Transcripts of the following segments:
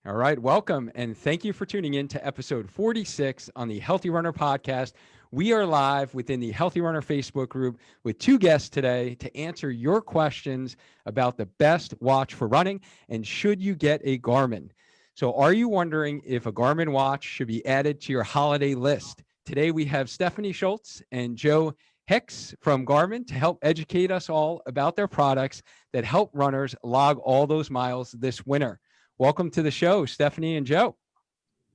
All right, welcome and thank you for tuning in to episode 46 on the Healthy Runner podcast. We are live within the Healthy Runner Facebook group with two guests today to answer your questions about the best watch for running and should you get a Garmin. So are you wondering if a Garmin watch should be added to your holiday list? Today we have Stephanie Schultz and Joe Heikes from Garmin to help educate us all about their products that help runners log all those miles this winter. Welcome to the show, Stephanie and Joe.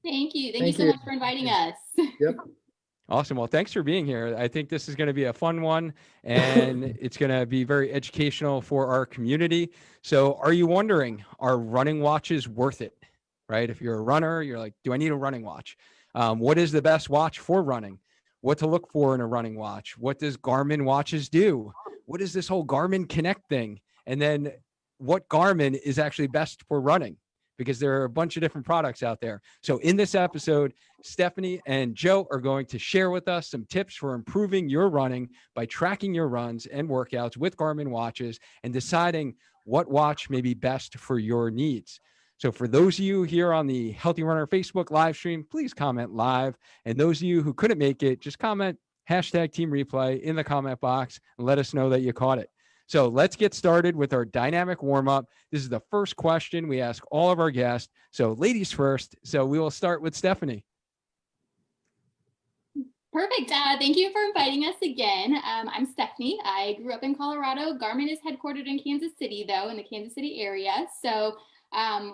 Thank you. Thank you so much for inviting us. Yep. Awesome. Well, thanks for being here. I think this is going to be a fun one, and it's going to be very educational for our community. So are you wondering, are running watches worth it? Right? If you're a runner, you're like, do I need a running watch? What is the best watch for running? What to look for in a running watch? What does Garmin watches do? What is this whole Garmin Connect thing? And then what Garmin is actually best for running? Because there are a bunch of different products out there. So in this episode, Stephanie and Joe are going to share with us some tips for improving your running by tracking your runs and workouts with Garmin watches and deciding what watch may be best for your needs. So for those of you here on the Healthy Runner Facebook live stream, please comment live. And those of you who couldn't make it, just comment #team replay in the comment box and let us know that you caught it. So let's get started with our dynamic warm-up. This is the first question we ask all of our guests. So ladies first. So we will start with Stephanie. Perfect. Thank you for inviting us again. I'm Stephanie. I grew up in Colorado. Garmin is headquartered in Kansas City, though, in the Kansas City area. So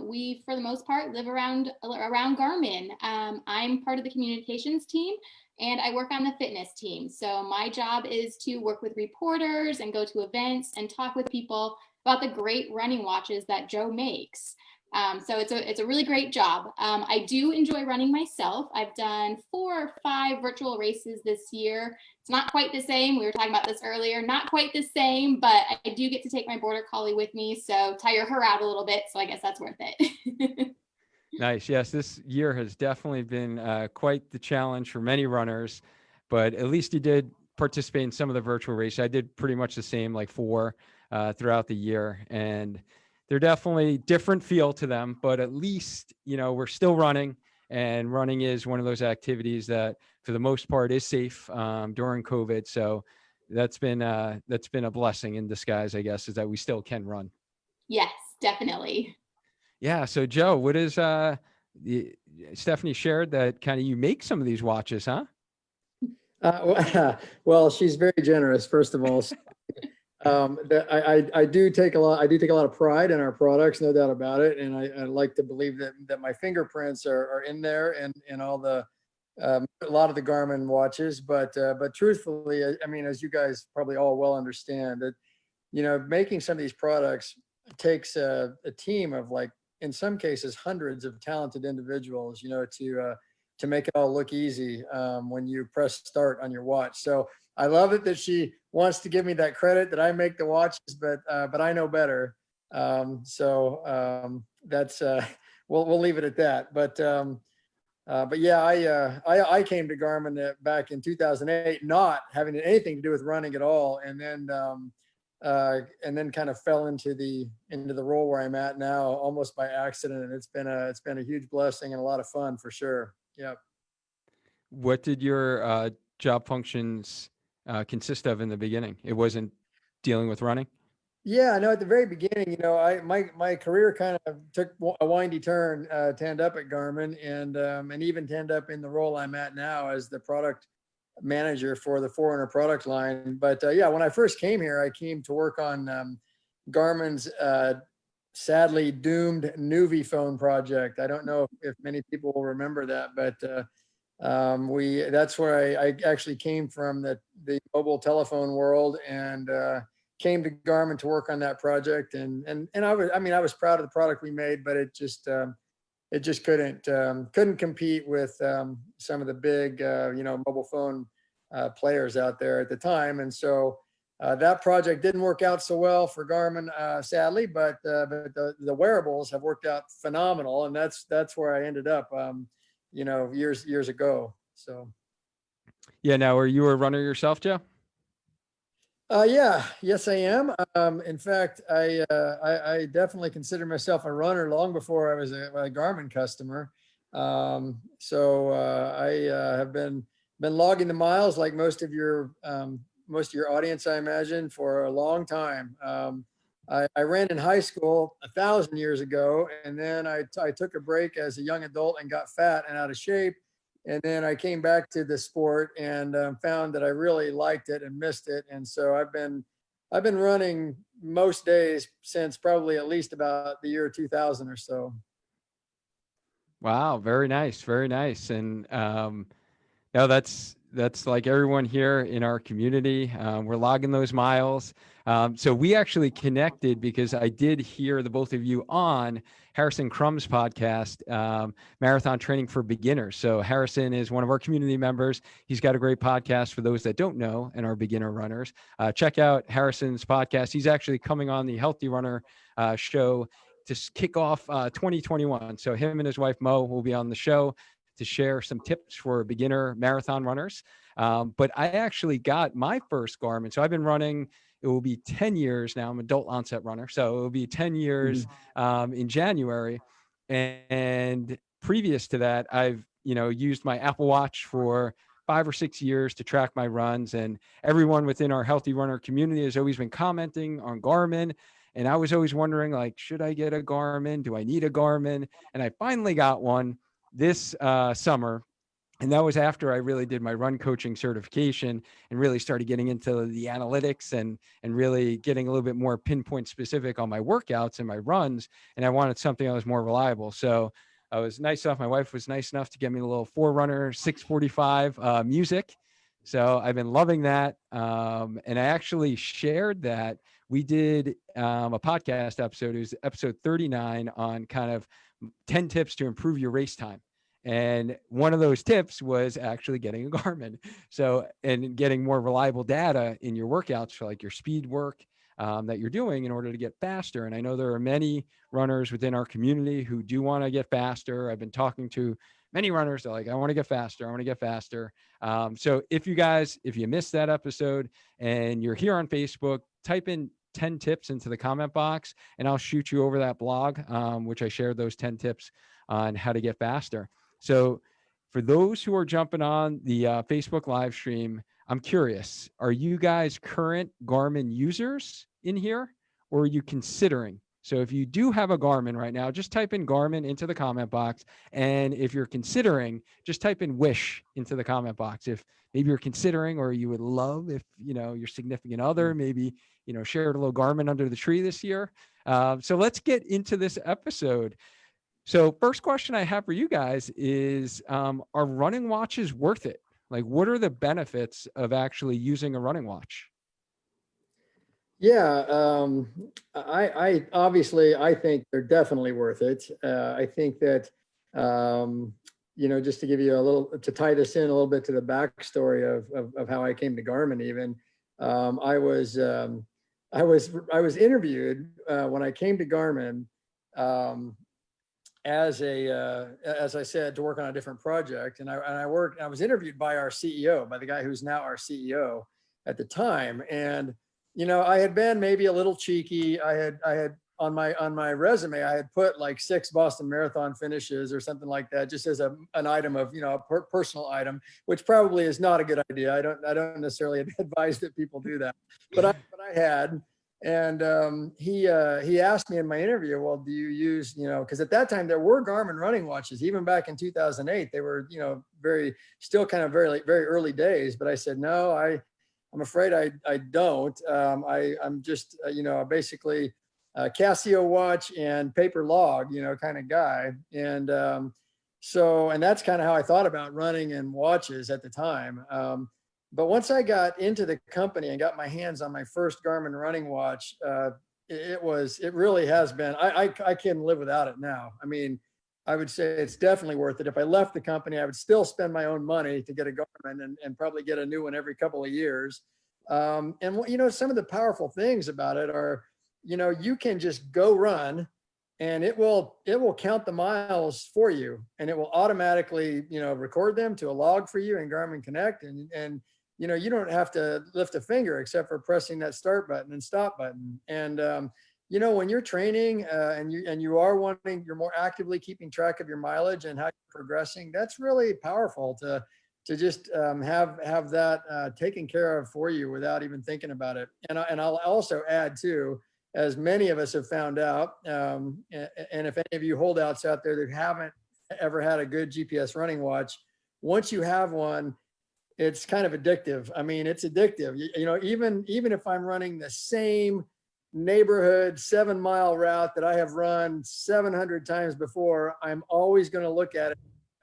we, for the most part, live around Garmin. I'm part of the communications team, and I work on the fitness team. So my job is to work with reporters and go to events and talk with people about the great running watches that Joe makes. So it's a really great job. I do enjoy running myself. I've done 4 or 5 virtual races this year. It's not quite the same. We were talking about this earlier. Not quite the same, but I do get to take my border collie with me, so tire her out a little bit. So I guess that's worth it. Nice. Yes, this year has definitely been quite the challenge for many runners, but at least you did participate in some of the virtual races. I did pretty much the same, like 4 throughout the year, and they're definitely different feel to them, but at least, you know, we're still running, and running is one of those activities that for the most part is safe during COVID. So that's been a blessing in disguise, I guess, is that we still can run. Yes, definitely. Yeah. So Joe, what is Stephanie shared that kind of you make some of these watches, huh? Well, she's very generous, first of all. I do take a lot of pride in our products, no doubt about it. And I like to believe that my fingerprints are in there and all the, a lot of the Garmin watches, but truthfully, I mean, as you guys probably all well understand that, you know, making some of these products takes a team of, like, in some cases, hundreds of talented individuals, you know, to make it all look easy when you press start on your watch. So I love it that she wants to give me that credit that I make the watches, but I know better. That's we'll leave it at that. But yeah, I came to Garmin back in 2008, not having anything to do with running at all, and then kind of fell into the role where I'm at now almost by accident, and it's been a huge blessing and a lot of fun for sure. Yep. What did your job functions consist of in the beginning? It wasn't dealing with running? Yeah, no, at the very beginning, you know, my career kind of took a windy turn to end up at Garmin, and even to end up in the role I'm at now as the product manager for the Forerunner product line. But yeah, when I first came here, I came to work on Garmin's sadly doomed Nuvi phone project. I don't know if many people will remember that, but that's where I actually came from, the mobile telephone world, and came to Garmin to work on that project. And I was proud of the product we made, but it just couldn't compete with some of the big mobile phone players out there at the time. And so that project didn't work out so well for Garmin, sadly, but the wearables have worked out phenomenal, and that's where I ended up years ago. So yeah. Now, are you a runner yourself, Joe? Yes, I am. In fact, I definitely consider myself a runner long before I was a Garmin customer. I have been logging the miles like most of your audience, I imagine, for a long time. I ran in high school 1,000 years ago, and then I took a break as a young adult and got fat and out of shape. And then I came back to the sport and found that I really liked it and missed it. And so I've been running most days since probably at least about the year 2000 or so. Wow, very nice, very nice. And no, that's like everyone here in our community. We're logging those miles. So we actually connected because I did hear the both of you on Harrison Crumb's podcast, Marathon Training for Beginners. So Harrison is one of our community members. He's got a great podcast for those that don't know and are beginner runners. Check out Harrison's podcast. He's actually coming on the Healthy Runner show to kick off 2021. So him and his wife Mo will be on the show to share some tips for beginner marathon runners. But I actually got my first Garmin. So I've been running, it will be 10 years now. I'm an adult onset runner. So it will be 10 years in January. And previous to that, I've, used my Apple Watch for 5 or 6 years to track my runs. And everyone within our Healthy Runner community has always been commenting on Garmin. And I was always wondering, like, should I get a Garmin? Do I need a Garmin? And I finally got one this summer. And that was after I really did my run coaching certification and really started getting into the analytics and really getting a little bit more pinpoint specific on my workouts and my runs. And I wanted something that was more reliable. So I was nice enough. My wife was nice enough to get me a little Forerunner 645 music. So I've been loving that. And I actually shared that. We did a podcast episode. It was episode 39 on kind of 10 tips to improve your race time. And one of those tips was actually getting a Garmin. So, and getting more reliable data in your workouts for like your speed work that you're doing in order to get faster. And I know there are many runners within our community who do want to get faster. I've been talking to many runners. They're like, I want to get faster. I want to get faster. So if you missed that episode and you're here on Facebook, type in 10 tips into the comment box and I'll shoot you over that blog, which I shared those 10 tips on how to get faster. So for those who are jumping on the Facebook live stream, I'm curious, are you guys current Garmin users in here or are you considering? So if you do have a Garmin right now, just type in Garmin into the comment box. And if you're considering, just type in wish into the comment box. If maybe you're considering, or you would love if, your significant other, maybe, shared a little Garmin under the tree this year. So let's get into this episode. So first question I have for you guys is, are running watches worth it? Like, what are the benefits of actually using a running watch? Yeah, I obviously I think they're definitely worth it. I think that just to give you to tie this in a little bit to the backstory of how I came to Garmin. Even I was interviewed when I came to Garmin as I said, to work on a different project, and I was interviewed by our CEO, by the guy who's now our CEO at the time. And I had been maybe a little cheeky. I had on my resume, I had put like 6 Boston Marathon finishes or something like that, just as an item of, a personal item, which probably is not a good idea. I don't necessarily advise that people do that, but I had. And he asked me in my interview, well, do you use, because at that time there were Garmin running watches, even back in 2008, they were, still kind of very early days. But I said, no, I'm afraid I don't. I'm just, basically a Casio watch and paper log, kind of guy. And and that's kind of how I thought about running and watches at the time. But once I got into the company and got my hands on my first Garmin running watch, it really has been, I can't live without it now. I mean, I would say it's definitely worth it. If I left the company, I would still spend my own money to get a Garmin and probably get a new one every couple of years. And some of the powerful things about it are, you can just go run and it will count the miles for you, and it will automatically, record them to a log for you in Garmin Connect. And you don't have to lift a finger except for pressing that start button and stop button. And, when you're training and you're more actively keeping track of your mileage and how you're progressing, that's really powerful to just have that taken care of for you without even thinking about it. And I'll also add too, as many of us have found out, and if any of you holdouts out there that haven't ever had a good GPS running watch, once you have one, it's kind of addictive. I mean, it's addictive. Even if I'm running the same neighborhood 7-mile route that I have run 700 times before, I'm always going to look at it.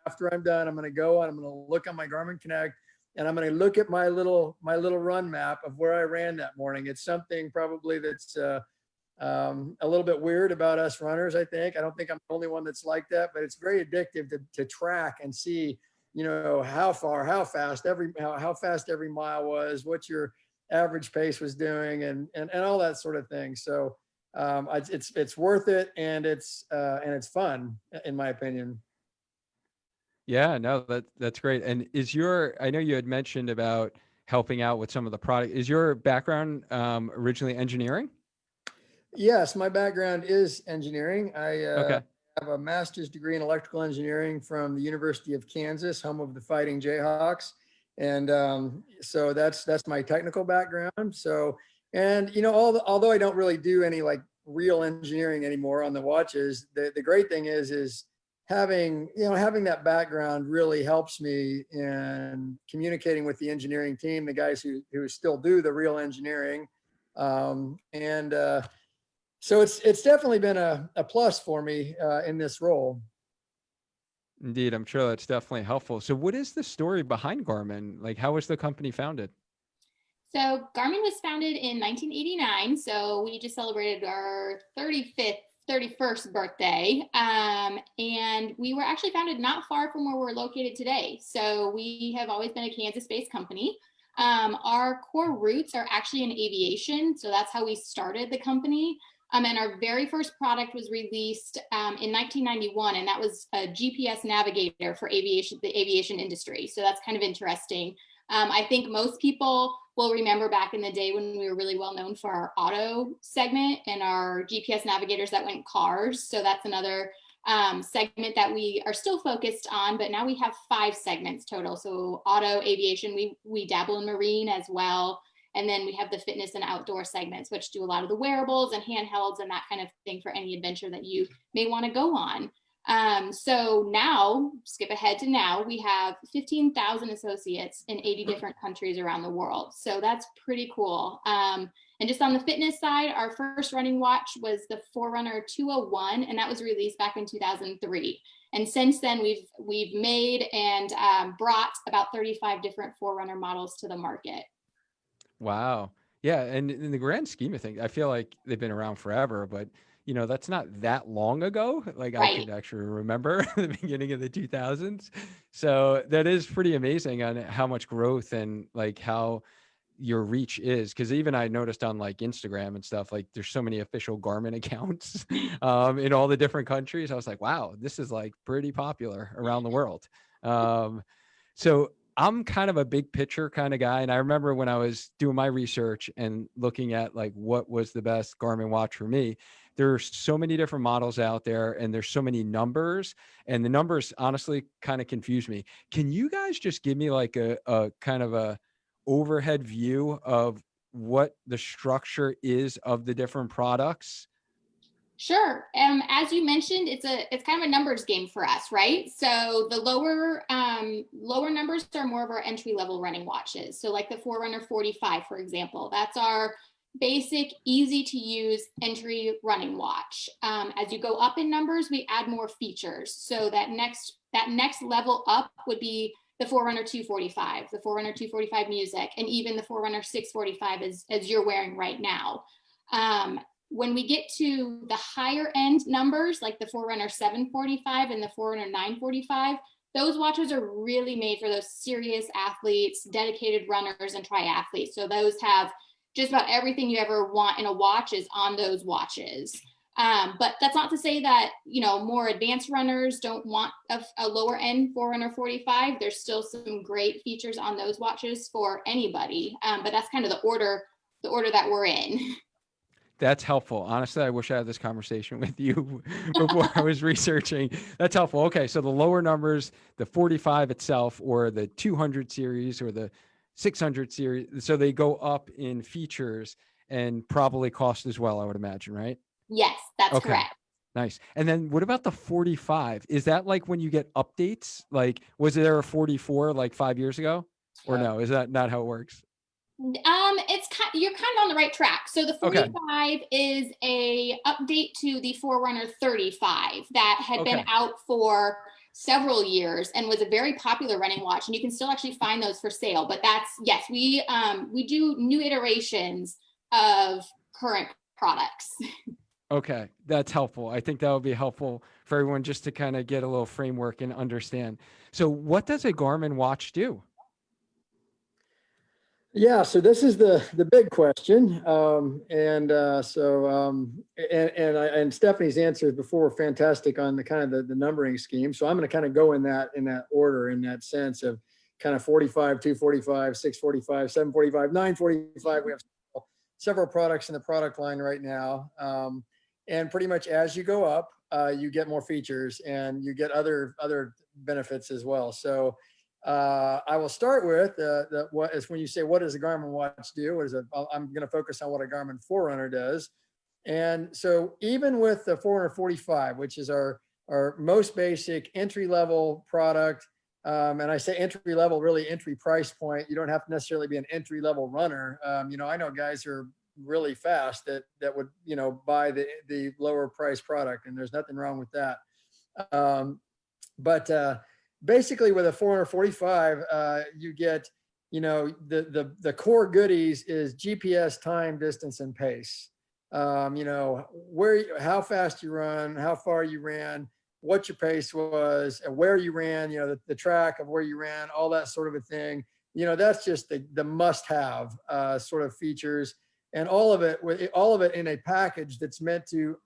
After I'm done, I'm going to go and I'm going to look on my Garmin Connect, and I'm going to look at my little run map of where I ran that morning. It's something probably that's a little bit weird about us runners. I don't think I'm the only one that's like that, but it's very addictive to track and see, how fast every mile was, what your average pace was doing, and all that sort of thing. So it's worth it, and it's fun, in my opinion. Yeah, no, that's great. And I know you had mentioned about helping out with some of the product. Is your background originally engineering? Yes, my background is engineering. I Okay. have a master's degree in electrical engineering from the University of Kansas, home of the Fighting Jayhawks. And so that's my technical background. So, and although I don't really do any like real engineering anymore on the watches, the great thing is having that background really helps me in communicating with the engineering team, the guys who still do the real engineering. So it's definitely been a plus for me in this role. Indeed, I'm sure that's definitely helpful. So what is the story behind Garmin? Like, how was the company founded? So Garmin was founded in 1989. So we just celebrated our 31st birthday. And we were actually founded not far from where we're located today. So we have always been a Kansas-based company. Our core roots are actually in aviation. So that's how we started the company. And our very first product was released in 1991, and that was a GPS navigator for the aviation industry. So that's kind of interesting. I think most people will remember back in the day when we were really well known for our auto segment and our GPS navigators that went cars. So that's another segment that we are still focused on, but now we have 5 segments total. So auto, aviation, we dabble in marine as well. And then we have the fitness and outdoor segments, which do a lot of the wearables and handhelds and that kind of thing for any adventure that you may want to go on. So now, skip ahead to now, we have 15,000 associates in 80 different countries around the world. So that's pretty cool. And just on the fitness side, our first running watch was the Forerunner 201, and that was released back in 2003. And since then, we've made and brought about 35 different Forerunner models to the market. Wow. Yeah. And in the grand scheme of things, I feel like they've been around forever, but that's not that long ago. Like I Right. could actually remember the beginning of the 2000s. So that is pretty amazing on how much growth and like how your reach is. Cause even I noticed on like Instagram and stuff, like there's so many official Garmin accounts in all the different countries. I was like, wow, this is like pretty popular around the world. So I'm kind of a big picture kind of guy. And I remember when I was doing my research and looking at like what was the best Garmin watch for me, there's so many different models out there and there's so many numbers, and the numbers honestly kind of confuse me. Can you guys just give me like a kind of a overhead view of what the structure is of the different products? Sure. As you mentioned, it's kind of a numbers game for us, right? So the lower numbers are more of our entry level running watches. So like the Forerunner 45, for example, that's our basic, easy to use entry running watch. As you go up in numbers, we add more features. So that next level up would be the Forerunner 245, the Forerunner 245 Music, and even the Forerunner 645 as you're wearing right now. When we get to the higher end numbers, like the Forerunner 745 and the Forerunner 945, those watches are really made for those serious athletes, dedicated runners, and triathletes. So those have just about everything you ever want in a watch is on those watches. But that's not to say that, more advanced runners don't want a lower end Forerunner 45. There's still some great features on those watches for anybody. But that's kind of the order that we're in. That's helpful. Honestly, I wish I had this conversation with you before I was researching. That's helpful. Okay. So the lower numbers, the 45 itself, or the 200 series or the 600 series. So they go up in features and probably cost as well, I would imagine, right? Yes, that's Okay. correct. Nice. And then what about the 45? Is that like when you get updates? Like, was there a 44 like 5 years ago? Or no? Is that not how it works? You're kind of on the right track. So the Okay. 45 is a update to the Forerunner 35 that had been Okay. out for several years and was a very popular running watch. And you can still actually find those for sale. But yes, we do new iterations of current products. Okay, that's helpful. I think that would be helpful for everyone just to kind of get a little framework and understand. So what does a Garmin watch do? Yeah, so this is the big question, and Stephanie's answers before were fantastic on the kind of the numbering scheme. So I'm going to kind of go in that order, in that sense of kind of 45, 245, 645, 745, 945. We have several products in the product line right now, and pretty much as you go up, you get more features and you get other benefits as well. So. I will start with what is when you say, what does a Garmin watch do? I'm going to focus on what a Garmin Forerunner does. And so even with the Forerunner 45, which is our most basic entry-level product, and I say entry-level, really entry price point. You don't have to necessarily be an entry-level runner. I know guys who are really fast that would, buy the lower price product, and there's nothing wrong with that. Basically with a Forerunner 45, you get, the core goodies is GPS, time, distance, and pace. How fast you run, how far you ran, what your pace was, and where you ran, the track of where you ran, all that sort of a thing. That's just the must-have sort of features, and all of it in a package that's meant to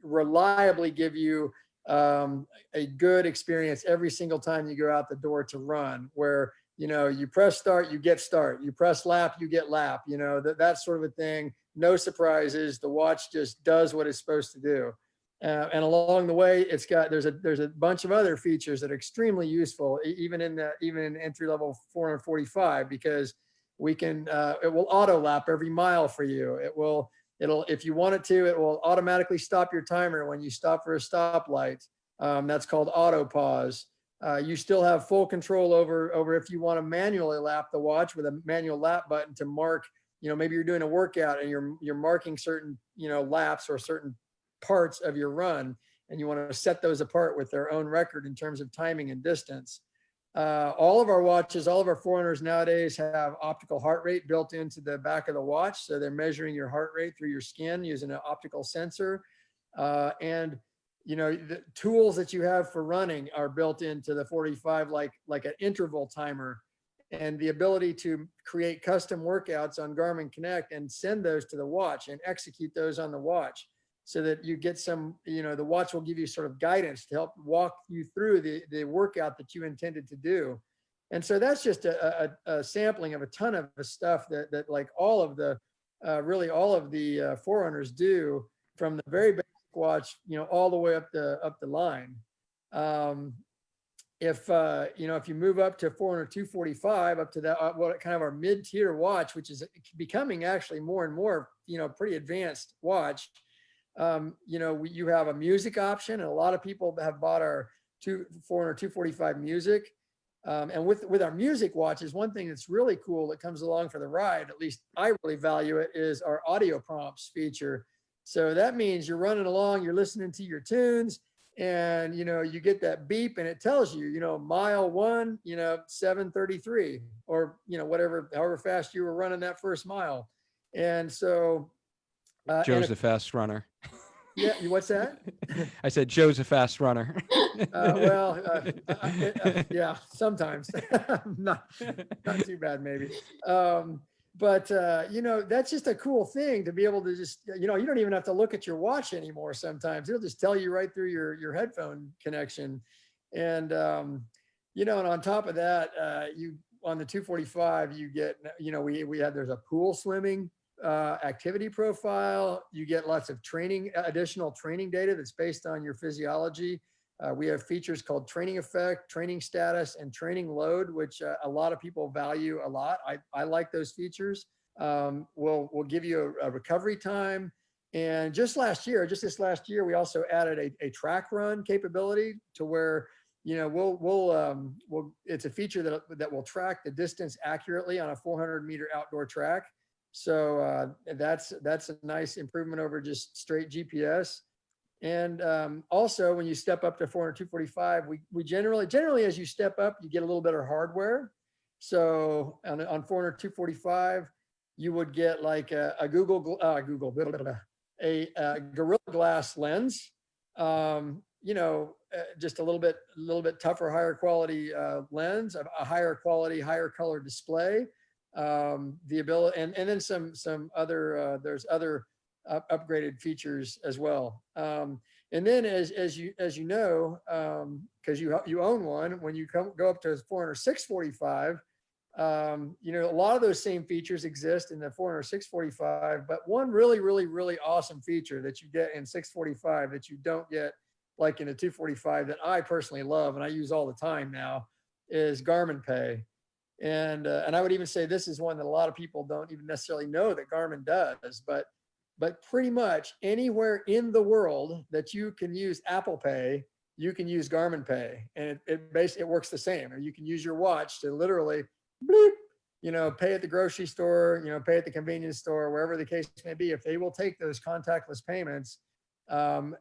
reliably give you a good experience every single time you go out the door to run, where you press start, you get start, you press lap, you get lap, that sort of a thing. No surprises. The watch just does what it's supposed to do, and along the way there's a bunch of other features that are extremely useful, even in entry level 445, because it will auto lap every mile for you. It'll, if you want it to, it will automatically stop your timer when you stop for a stoplight. That's called auto pause. You still have full control over if you want to manually lap the watch with a manual lap button to mark, maybe you're doing a workout and you're marking certain, laps or certain parts of your run, and you want to set those apart with their own record in terms of timing and distance. All of our watches, all of our Forerunners nowadays have optical heart rate built into the back of the watch. So they're measuring your heart rate through your skin using an optical sensor. And the tools that you have for running are built into the 45, like an interval timer, and the ability to create custom workouts on Garmin Connect and send those to the watch and execute those on the watch, so that you get some, the watch will give you sort of guidance to help walk you through the workout that you intended to do. And so that's just a sampling of a ton of stuff that like all of the Forerunners do, from the very basic watch, all the way up the line. If you move up to Forerunner 245, up to that, what kind of our mid-tier watch, which is becoming actually more and more, pretty advanced watch. You have a music option, and a lot of people have bought our Forerunner 245 music. And with our music watches, one thing that's really cool that comes along for the ride, at least I really value it, is our audio prompts feature. So that means you're running along, you're listening to your tunes, and you get that beep, and it tells you, mile 1, 7:33, or however fast you were running that first mile. And so Joe's a fast runner. Yeah, what's that? I said Joe's a fast runner. Yeah, sometimes. not too bad, maybe. but that's just a cool thing to be able to just, you don't even have to look at your watch anymore. Sometimes it'll just tell you right through your headphone connection. And, and on top of that, on the 245, you get, there's a pool swimming activity profile. You get lots of additional training data that's based on your physiology. We have features called training effect, training status, and training load, which a lot of people value a lot. I like those features. We'll give you a recovery time. And just this last year, we also added a track run capability to where, it's a feature that will track the distance accurately on a 400-meter outdoor track. So that's a nice improvement over just straight GPS. And also, when you step up to 400, 245, we generally as you step up, you get a little better hardware. So on 400, 245, you would get like a Gorilla Glass lens. Just a little bit tougher, higher quality lens, a higher quality, higher color display. The ability, and then some other there's other upgraded features as well. And then as you know, because you own one, when you go up to 400, 645, a lot of those same features exist in the 400, 645, but one really, really, really awesome feature that you get in 645 that you don't get like in a 245 that I personally love and I use all the time now is Garmin Pay. And I would even say this is one that a lot of people don't even necessarily know that Garmin does, but pretty much anywhere in the world that you can use Apple Pay, you can use Garmin Pay, and it basically works the same. Or you can use your watch to literally bleep, pay at the grocery store, pay at the convenience store, wherever the case may be. If they will take those contactless payments, and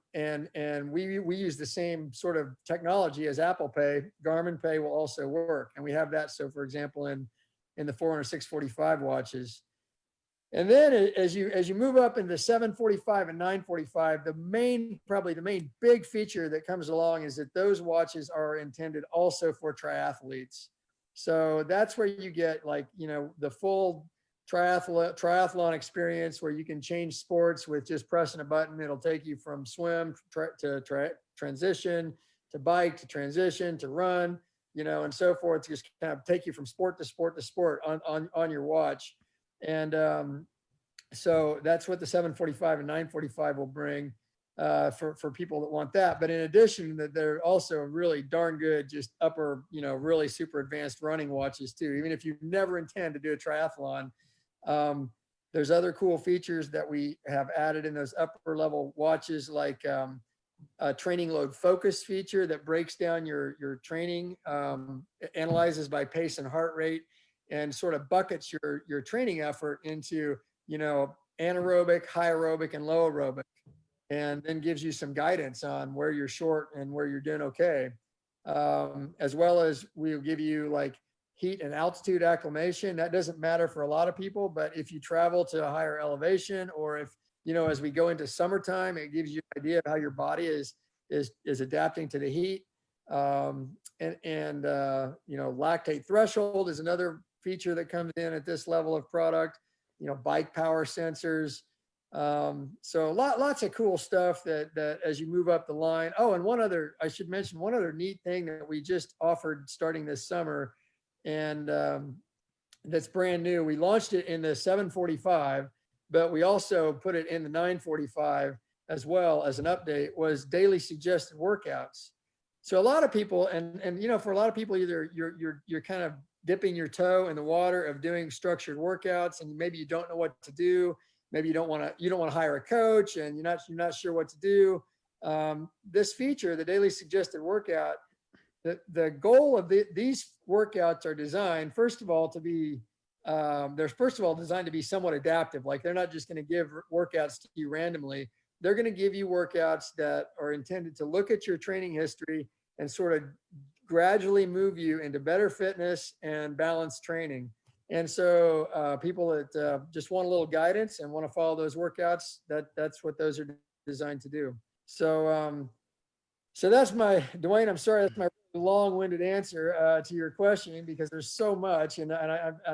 we use the same sort of technology as Apple Pay, Garmin Pay will also work. And we have that. So for example, in the 400, 645 watches. And then as you move up into 745 and 945, probably the main big feature that comes along is that those watches are intended also for triathletes. So that's where you get the full triathlon experience where you can change sports with just pressing a button. It'll take you from swim to transition, to bike, to transition, to run, and so forth, to just kind of take you from sport to sport to sport on your watch. And so that's what the 745 and 945 will bring for people that want that. But in addition, that they're also really darn good, just upper, really super advanced running watches too. Even if you never intend to do a triathlon, there's other cool features that we have added in those upper level watches, like a training load focus feature that breaks down your training, analyzes by pace and heart rate, and sort of buckets your training effort into, anaerobic, high aerobic, and low aerobic, and then gives you some guidance on where you're short and where you're doing okay. As well as we'll give you like heat and altitude acclimation. That doesn't matter for a lot of people, but if you travel to a higher elevation, or if, as we go into summertime, it gives you an idea of how your body is adapting to the heat. Lactate threshold is another feature that comes in at this level of product, bike power sensors. So lots of cool stuff that as you move up the line. Oh, and I should mention one other neat thing that we just offered starting this summer, and that's brand new. We launched it in the 745, but we also put it in the 945 as well as an update, was daily suggested workouts. So a lot of people, and for a lot of people, either you're kind of dipping your toe in the water of doing structured workouts, and maybe you don't know what to do. Maybe you don't want to hire a coach, and you're not sure what to do. This feature, the daily suggested workout, the goal of these workouts are designed, first of all, to be designed to be somewhat adaptive. Like, they're not just going to give workouts to you randomly. They're going to give you workouts that are intended to look at your training history and sort of gradually move you into better fitness and balanced training. And so people that just want a little guidance and want to follow those workouts, that's what those are designed to do. So So that's my, Dwayne, I'm sorry, that's my long-winded answer to your question, because there's so much, and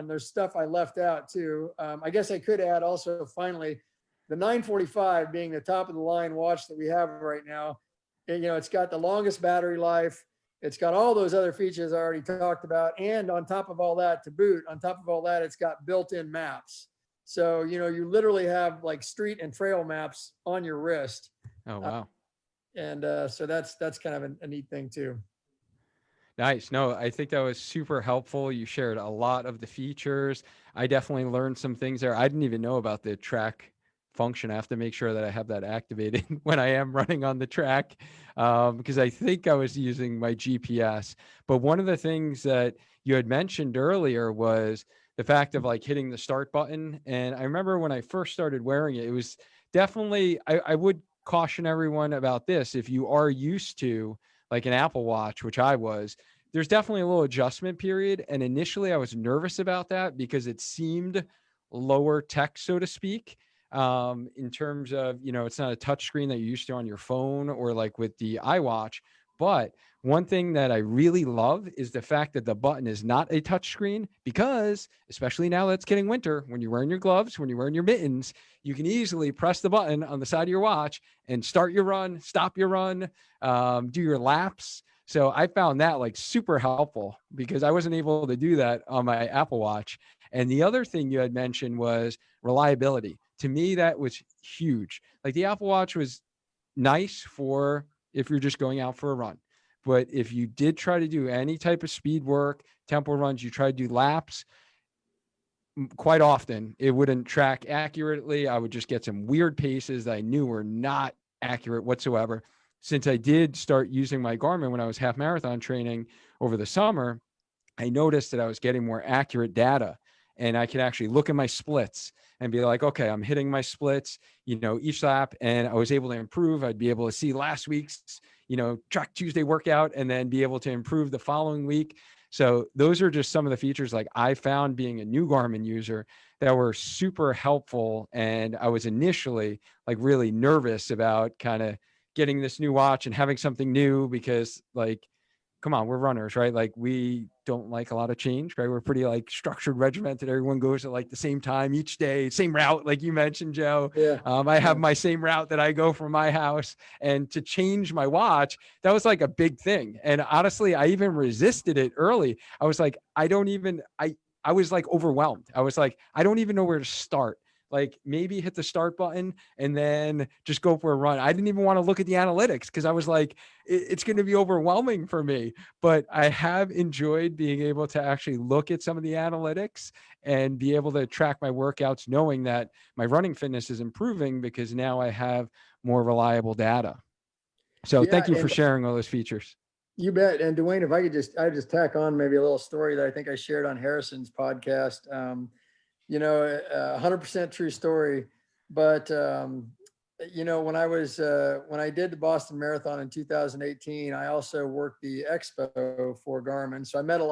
there's stuff I left out too. I guess I could add also, finally, the 945 being the top of the line watch that we have right now. And, it's got the longest battery life. It's got all those other features I already talked about. And on top of all that, to boot, on top of all that, it's got built-in maps. So, you literally have like street and trail maps on your wrist. Oh, wow. And so that's kind of a neat thing too. Nice. No, I think that was super helpful. You shared a lot of the features. I definitely learned some things there. I didn't even know about the track function. I have to make sure that I have that activated when I am running on the track, because I think I was using my GPS. But one of the things that you had mentioned earlier was the fact of like hitting the start button. And I remember when I first started wearing it, it was definitely, I would caution everyone about this. If you are used to like an Apple Watch, which I was, there's definitely a little adjustment period. And initially I was nervous about that because it seemed lower tech, so to speak, in terms of, it's not a touch screen that you're used to on your phone or like with the iWatch. But one thing that I really love is the fact that the button is not a touch screen, because especially now that it's getting winter, when you're wearing your gloves, when you're wearing your mittens, you can easily press the button on the side of your watch and start your run, stop your run, do your laps. So I found that like super helpful because I wasn't able to do that on my Apple Watch. And the other thing you had mentioned was reliability. To me, that was huge. Like the Apple Watch was nice for if you're just going out for a run. But if you did try to do any type of speed work, tempo runs, you try to do laps, quite often it wouldn't track accurately. I would just get some weird paces that I knew were not accurate whatsoever. Since I did start using my Garmin when I was half marathon training over the summer, I noticed that I was getting more accurate data, and I could actually look at my splits and be like, okay, I'm hitting my splits, each lap. And I was able to improve. I'd be able to see last week's, Track Tuesday workout and then be able to improve the following week. So those are just some of the features like I found being a new Garmin user that were super helpful. And I was initially like really nervous about kind of getting this new watch and having something new because like, come on, we're runners, right? Like we don't like a lot of change, right? We're pretty like structured, regimented. Everyone goes at like the same time each day, same route, like you mentioned, Joe. Yeah. I have my same route that I go from my house, and to change my watch, that was like a big thing. And honestly, I even resisted it early. I was like, I was like overwhelmed. I was like, I don't even know where to start. Like maybe hit the start button and then just go for a run. I didn't even want to look at the analytics because I was like, it's going to be overwhelming for me. But I have enjoyed being able to actually look at some of the analytics and be able to track my workouts, knowing that my running fitness is improving because now I have more reliable data. So Yeah, thank you for and sharing all those features. you bet. And Dwayne, if I could just tack on maybe a little story that I think I shared on Harrison's podcast. 100% true story. But, when I did the Boston Marathon in 2018, I also worked the expo for Garmin. So I've met a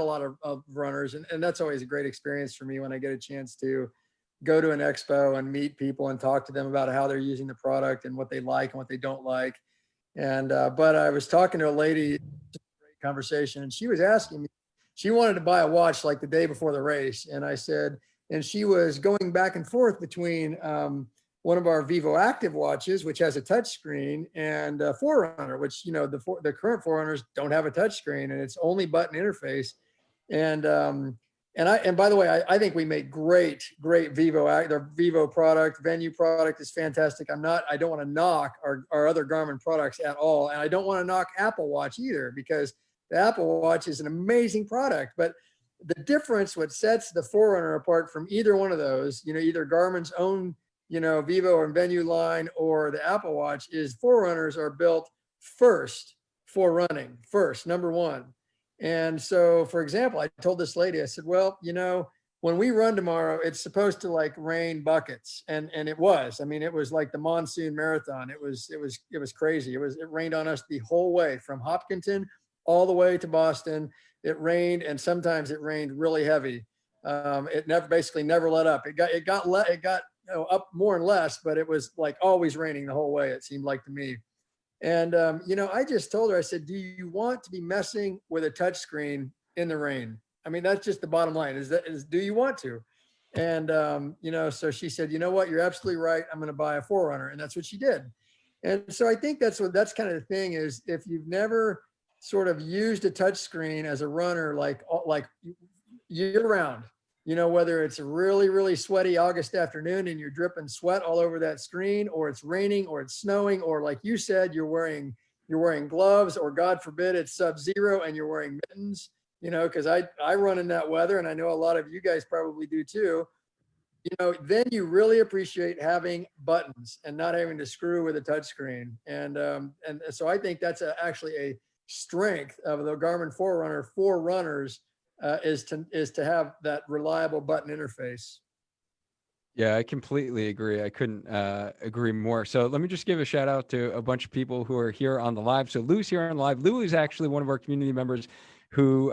lot of runners, and that's always a great experience for me when I get a chance to go to an expo and meet people and talk to them about how they're using the product and what they like and what they don't like. And, but I was talking to a lady, great conversation, and she was asking me, she wanted to buy a watch like the day before the race. And I said, and she was going back and forth between one of our Vivo Active watches, which has a touch screen, and Forerunner, which, the current Forerunners don't have a touch screen and it's only button interface. And by the way, I think we made great their Vivo product, Venue product is fantastic. I don't want to knock our other Garmin products at all. And I don't want to knock Apple Watch either, because the Apple Watch is an amazing product. But the difference, what sets the Forerunner apart from either one of those, either Garmin's own, Vivo or Venue line or the Apple Watch, is Forerunners are built first for running, number one. And so, for example, I told this lady, I said, well, when we run tomorrow, it's supposed to like rain buckets. And it was, it was like the monsoon marathon. It was crazy. It rained on us the whole way from Hopkinton all the way to Boston. It rained, and sometimes it rained really heavy. It basically never let up. It got up more and less, but it was like always raining the whole way, it seemed like to me. And, I just told her, I said, do you want to be messing with a touchscreen in the rain? I mean, that's just the bottom line do you want to? And, so she said, you know what, you're absolutely right. I'm going to buy a Forerunner. And that's what she did. And so I think that's kind of the thing is if you've never sort of used a touchscreen as a runner, like year round, whether it's a really, really sweaty August afternoon and you're dripping sweat all over that screen, or it's raining, or it's snowing, or like you said, you're wearing gloves, or God forbid it's sub-zero and you're wearing mittens, because I run in that weather, and I know a lot of you guys probably do too. Then you really appreciate having buttons and not having to screw with a touchscreen. And so I think that's actually a strength of the Garmin Forerunner for runners, is to have that reliable button interface. Yeah, I completely agree. I couldn't agree more. So let me just give a shout out to a bunch of people who are here on the live. So Lou's here on live. Lou is actually one of our community members who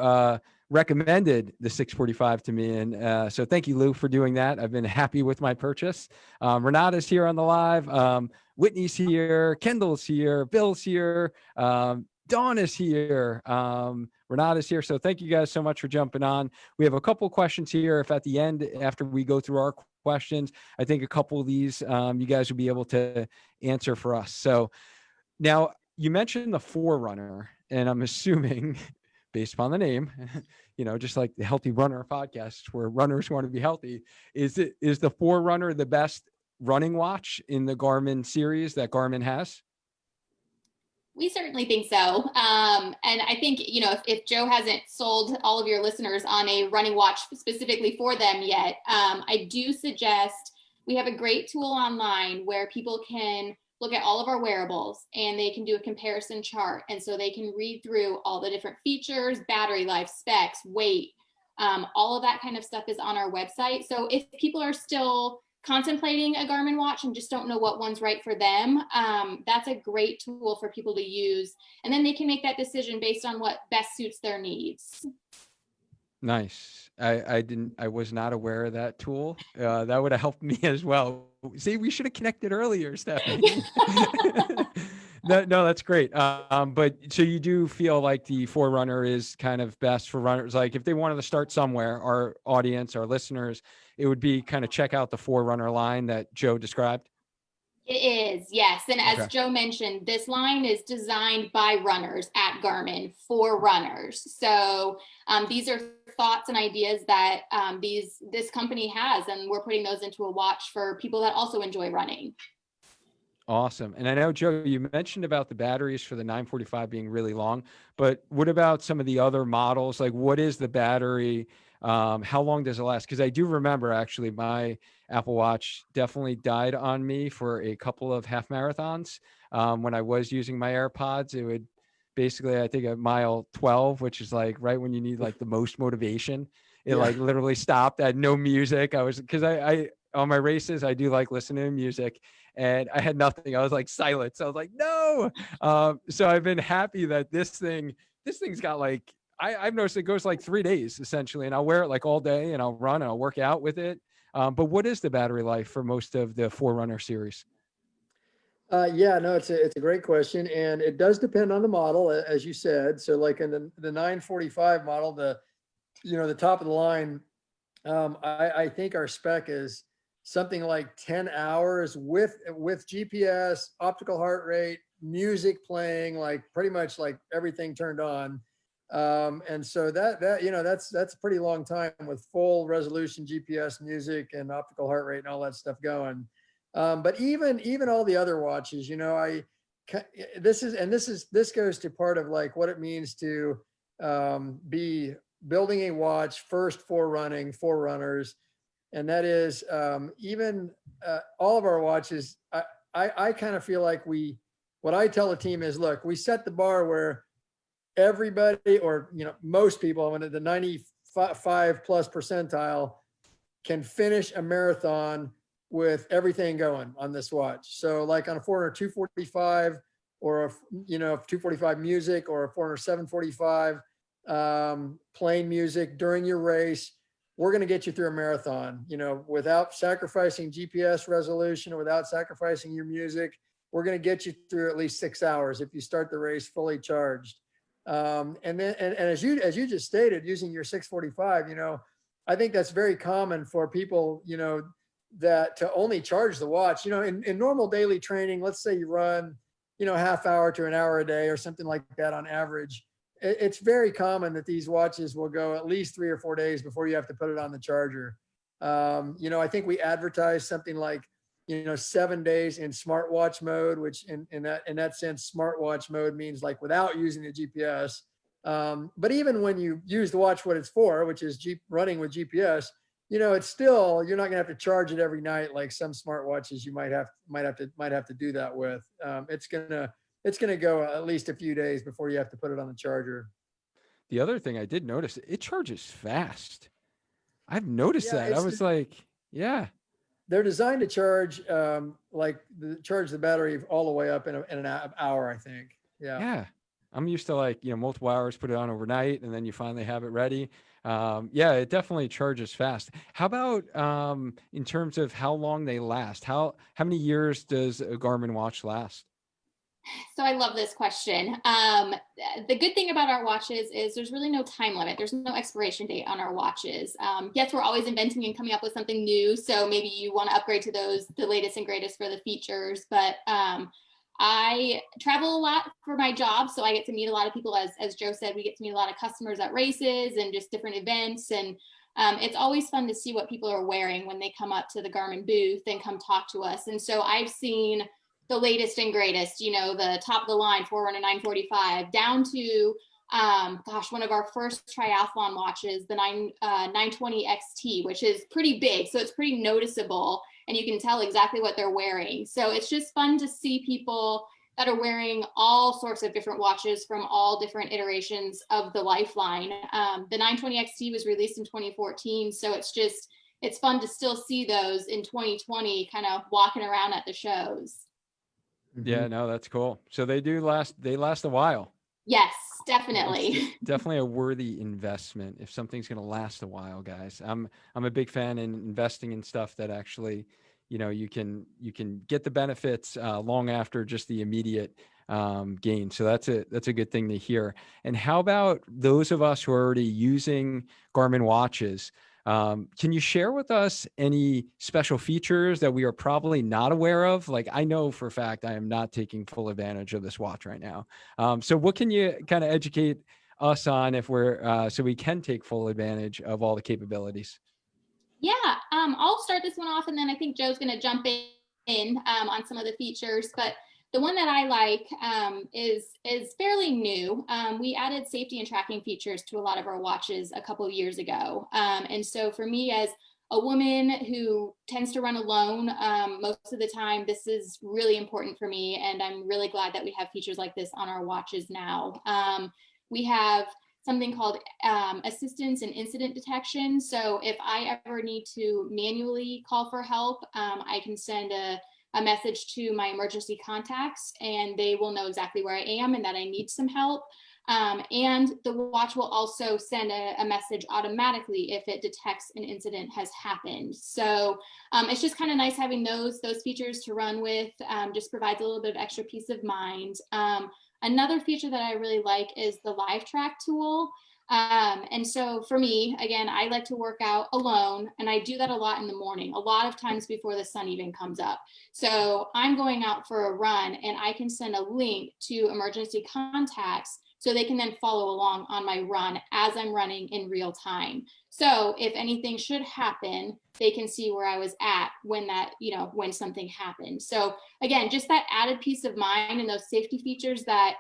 recommended the 645 to me. And so thank you, Lou, for doing that. I've been happy with my purchase. Renata's here on the live. Whitney's here. Kendall's here. Bill's here. Dawn is here. Renata's here. So thank you guys so much for jumping on. We have a couple questions here. If at the end, after we go through our questions, I think a couple of these you guys will be able to answer for us. So now you mentioned the Forerunner, and I'm assuming based upon the name, just like the Healthy Runner podcast where runners want to be healthy, is the Forerunner the best running watch in the Garmin series that Garmin has? We certainly think so. And I think, if Joe hasn't sold all of your listeners on a running watch specifically for them yet, I do suggest we have a great tool online where people can look at all of our wearables and they can do a comparison chart. And so they can read through all the different features, battery life, specs, weight, all of that kind of stuff is on our website. So if people are still contemplating a Garmin watch and just don't know what one's right for them, that's a great tool for people to use. And then they can make that decision based on what best suits their needs. Nice. I was not aware of that tool. That would have helped me as well. See, we should have connected earlier, Stephanie. No, that's great. But so you do feel like the Forerunner is kind of best for runners. Like if they wanted to start somewhere, our audience, our listeners, it would be kind of check out the Forerunner line that Joe described. It is, yes. And as Okay. Joe mentioned, this line is designed by runners at Garmin for runners. So these are thoughts and ideas that this company has, and we're putting those into a watch for people that also enjoy running. Awesome. And I know, Joe, you mentioned about the batteries for the 945 being really long, but what about some of the other models? Like what is the battery? How long does it last? Because I do remember actually my Apple Watch definitely died on me for a couple of half marathons. When I was using my AirPods, it would basically, I think at mile 12, which is like right when you need like the most motivation, it like literally stopped. I had no music. Because I on my races, I do like listening to music, and I had nothing. I was like silent. So I was like, no. So I've been happy that this thing's got like, I've noticed it goes like 3 days essentially, and I'll wear it like all day and I'll run and I'll work out with it. But what is the battery life for most of the Forerunner series? No, it's a great question, and it does depend on the model, as you said. So, like in the 945 model, the top of the line, I think our spec is something like 10 hours with GPS, optical heart rate, music playing, like pretty much like everything turned on. And so that's a pretty long time with full resolution GPS, music, and optical heart rate and all that stuff going. But even all the other watches, this goes to part of like what it means to be building a watch first for runners. And that is even all of our watches. I kind of feel like what I tell the team is, look, we set the bar where everybody, or most people, the 95 plus percentile can finish a marathon with everything going on this watch. So like on a Forerunner 245 or a 245 music, or a Forerunner 745 playing music during your race, we're going to get you through a marathon, without sacrificing GPS resolution, without sacrificing your music. we're going to get you through at least 6 hours if you start the race fully charged. And then, and as you just stated, using your 645, I think that's very common for people, that to only charge the watch, in normal daily training. Let's say you run, half hour to an hour a day or something like that on average. It's very common that these watches will go at least 3 or 4 days before you have to put it on the charger. I think we advertise something like, 7 days in smartwatch mode, which in that sense, smartwatch mode means like without using the GPS. But even when you use the watch, what it's for, which is running with GPS, it's still, you're not gonna have to charge it every night like some smartwatches you might have to do that with. It's gonna go at least a few days before you have to put it on the charger. The other thing I did notice, it charges fast. I've noticed that. I was like, yeah. They're designed to charge, charge the battery all the way up in an hour, I think. Yeah. Yeah. I'm used to like, multiple hours, put it on overnight, and then you finally have it ready. Yeah, it definitely charges fast. How about in terms of how long they last? How many years does a Garmin watch last? So I love this question. The good thing about our watches is there's really no time limit. There's no expiration date on our watches. Yes, we're always inventing and coming up with something new. So maybe you want to upgrade to the latest and greatest for the features. But I travel a lot for my job. So I get to meet a lot of people. As Joe said, we get to meet a lot of customers at races and just different events. And it's always fun to see what people are wearing when they come up to the Garmin booth and come talk to us. And so I've seen the latest and greatest, the top of the line Forerunner 945 down to, one of our first triathlon watches, the 920 XT, which is pretty big. So it's pretty noticeable and you can tell exactly what they're wearing. So it's just fun to see people that are wearing all sorts of different watches from all different iterations of the Lifeline. The 920 XT was released in 2014. So it's fun to still see those in 2020 kind of walking around at the shows. Yeah, no, that's cool. So they last a while. Yes, definitely. It's definitely a worthy investment if something's going to last a while, guys. I'm a big fan in investing in stuff that actually, you can get the benefits long after just the immediate gain. So that's a good thing to hear. And how about those of us who are already using Garmin watches? Can you share with us any special features that we are probably not aware of? Like, I know for a fact I am not taking full advantage of this watch right now. So what can you kind of educate us on if so we can take full advantage of all the capabilities? Yeah, I'll start this one off and then I think Joe's going to jump in on some of the features, but the one that I like is fairly new. We added safety and tracking features to a lot of our watches a couple of years ago. And so for me as a woman who tends to run alone, most of the time, this is really important for me. And I'm really glad that we have features like this on our watches now. We have something called assistance and incident detection. So if I ever need to manually call for help, I can send a message to my emergency contacts and they will know exactly where I am and that I need some help. And the watch will also send a message automatically if it detects an incident has happened. So it's just kind of nice having those features to run with, just provides a little bit of extra peace of mind. Another feature that I really like is the live track tool. And so for me, again, I like to work out alone and I do that a lot in the morning, a lot of times before the sun even comes up. So I'm going out for a run and I can send a link to emergency contacts so they can then follow along on my run as I'm running in real time. So if anything should happen, they can see where I was at when when something happened. So again, just that added peace of mind and those safety features that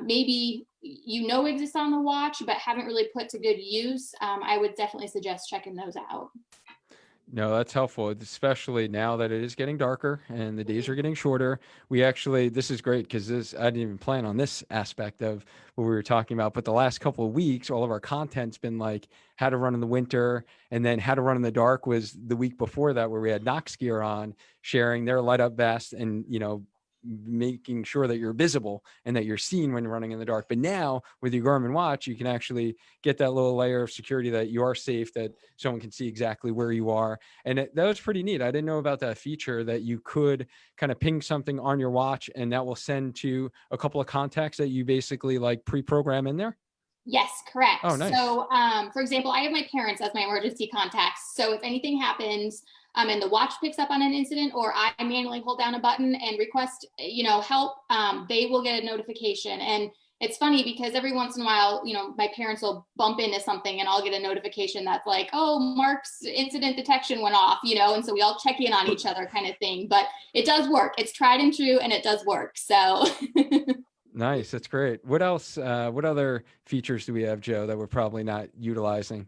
maybe exist on the watch, but haven't really put to good use, I would definitely suggest checking those out. No, that's helpful, especially now that it is getting darker and the days are getting shorter. This is great because I didn't even plan on this aspect of what we were talking about, but the last couple of weeks, all of our content's been like how to run in the winter, and then how to run in the dark was the week before that where we had Knox gear on sharing their light up vest and, making sure that you're visible and that you're seen when you're running in the dark. But now with your Garmin watch, you can actually get that little layer of security that you are safe, that someone can see exactly where you are. And that was pretty neat. I didn't know about that feature, that you could kind of ping something on your watch and that will send to a couple of contacts that you basically like pre-program in there. Yes, correct. Oh, nice. So, for example, I have my parents as my emergency contacts. So if anything happens, and the watch picks up on an incident, or I manually hold down a button and request, help, they will get a notification. And it's funny because every once in a while, my parents will bump into something and I'll get a notification that's like, oh, Mark's incident detection went off, and so we all check in on each other kind of thing. But it does work. It's tried and true, and it does work. So. Nice. That's great. What else? What other features do we have, Joe, that we're probably not utilizing?